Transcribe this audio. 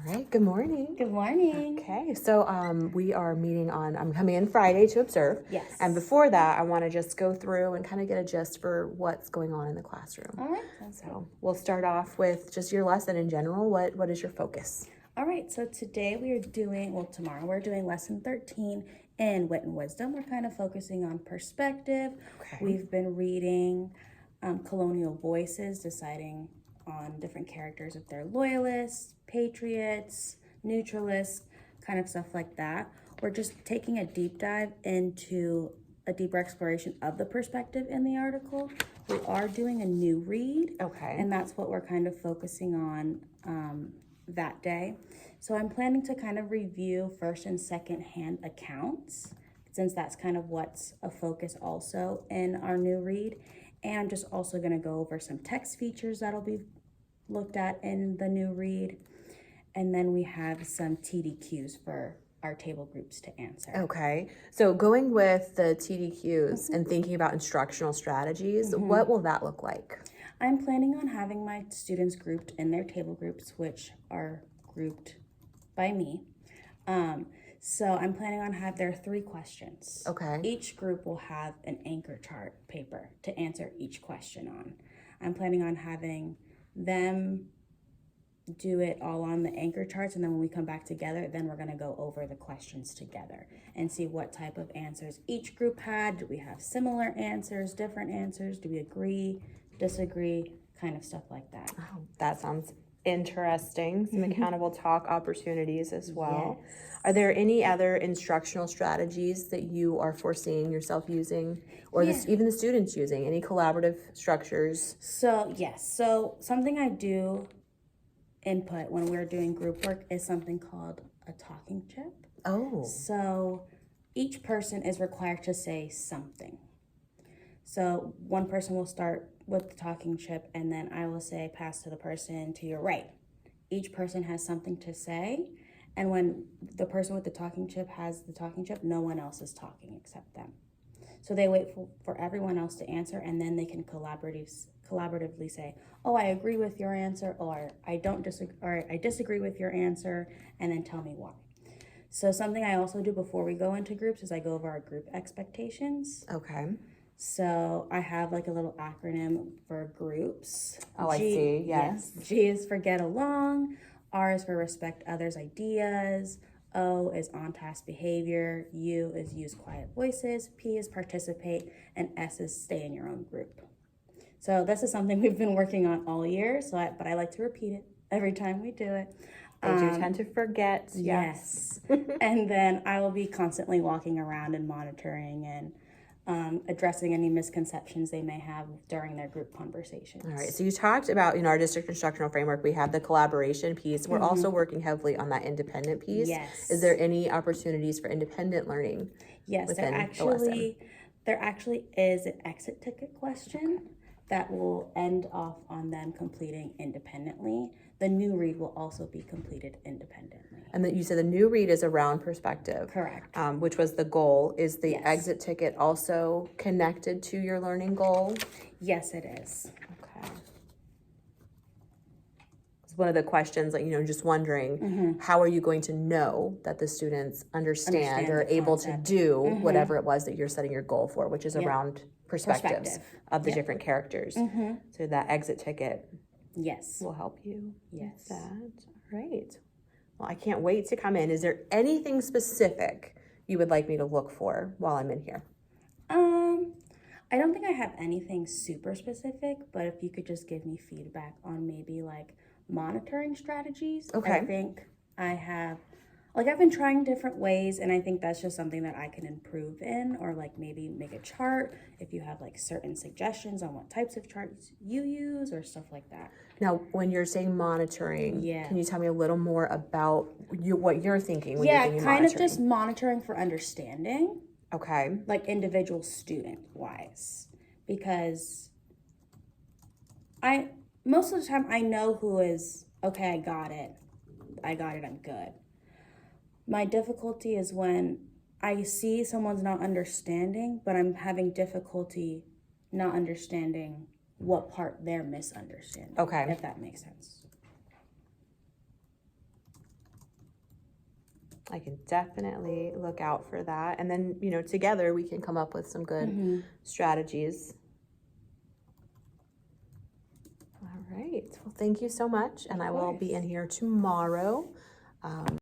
right, good morning. Good morning. Okay, so we are meeting I'm coming in Friday to observe. Yes. And before that, I want to just go through and kind of get a gist for what's going on in the classroom. All right. Sounds good. So we'll start off with just your lesson in general. What is your focus? All right, so today we are tomorrow we're doing lesson 13 in Wit and Wisdom. We're kind of focusing on perspective. Okay. We've been reading Colonial Voices, deciding on different characters, if they're loyalists, patriots, neutralists, kind of stuff like that. We're just taking a deep dive into a deeper exploration of the perspective in the article. We are doing a new read. Okay. And that's what we're kind of focusing on that day. So I'm planning to kind of review first and second hand accounts, since that's kind of what's a focus also in our new read. And I'm just also going to go over some text features that'll be looked at in the new read. And then we have some TDQs for our table groups to answer. Okay, so going with the TDQs and thinking about instructional strategies, what will that look like? I'm planning on having my students grouped in their table groups, which are grouped by me. So I'm planning on there are 3 questions. Okay. Each group will have an anchor chart paper to answer each question on. I'm planning on having them do it all on the anchor charts, and then when we come back together, then we're going to go over the questions together and see what type of answers each group had. Do we have similar answers, different answers? Do we agree, disagree, kind of stuff like that? Oh, that sounds interesting. Some accountable talk opportunities as well. Yes. Are there any other instructional strategies that you are foreseeing yourself using, or even the students using? Any collaborative structures? So yes, so something I do input when we're doing group work is something called a talking chip. Oh. So each person is required to say something. So one person will start with the talking chip, and then I will say, pass to the person to your right. Each person has something to say, and when the person with the talking chip has the talking chip, no one else is talking except them. So they wait for everyone else to answer, and then they can collaboratively say, oh, I agree with your answer, or I don't disagree, or I disagree with your answer, and then tell me why. So something I also do before we go into groups is I go over our group expectations. Okay. So I have like a little acronym for groups. Oh, I see. Yes. G is for get along. R is for respect others' ideas. O is on-task behavior. U is use quiet voices. P is participate. And S is stay in your own group. So this is something we've been working on all year. But I like to repeat it every time we do it. I do tend to forget. Yes. And then I will be constantly walking around and monitoring and addressing any misconceptions they may have during their group conversations. All right, so you talked about, our district instructional framework, we have the collaboration piece. We're also working heavily on that independent piece. Yes. Is there any opportunities for independent learning? Yes, there actually is an exit ticket question that will end off on them completing independently. The new read will also be completed independently. And that you said the new read is around perspective. Correct. Which was the goal. Is the Yes. exit ticket also connected to your learning goal? Yes, it is. Okay. It's one of the questions, just wondering, how are you going to know that the students understand or are the able to concept. do whatever it was that you're setting your goal for, which is around perspectives of the different characters. So that exit ticket Yes. will help you Yes. with that. All right. Well, I can't wait to come in. Is there anything specific you would like me to look for while I'm in here? I don't think I have anything super specific, but if you could just give me feedback on maybe like monitoring strategies. Okay. I think I have, I've been trying different ways, and I think that's just something that I can improve in, or like maybe make a chart if you have like certain suggestions on what types of charts you use or stuff like that. Now, when you're saying monitoring, Yeah. can you tell me a little more about what you're thinking when you're thinking kind monitoring? of just monitoring for understanding, Okay. like individual student wise, because most of the time I know who is, okay, I got it, I'm good. My difficulty is when I see someone's not understanding, but I'm having difficulty not understanding what part they're misunderstanding. Okay. If that makes sense. I can definitely look out for that. And then, you know, together we can come up with some good strategies. All right. Well, thank you so much. And I will be in here tomorrow.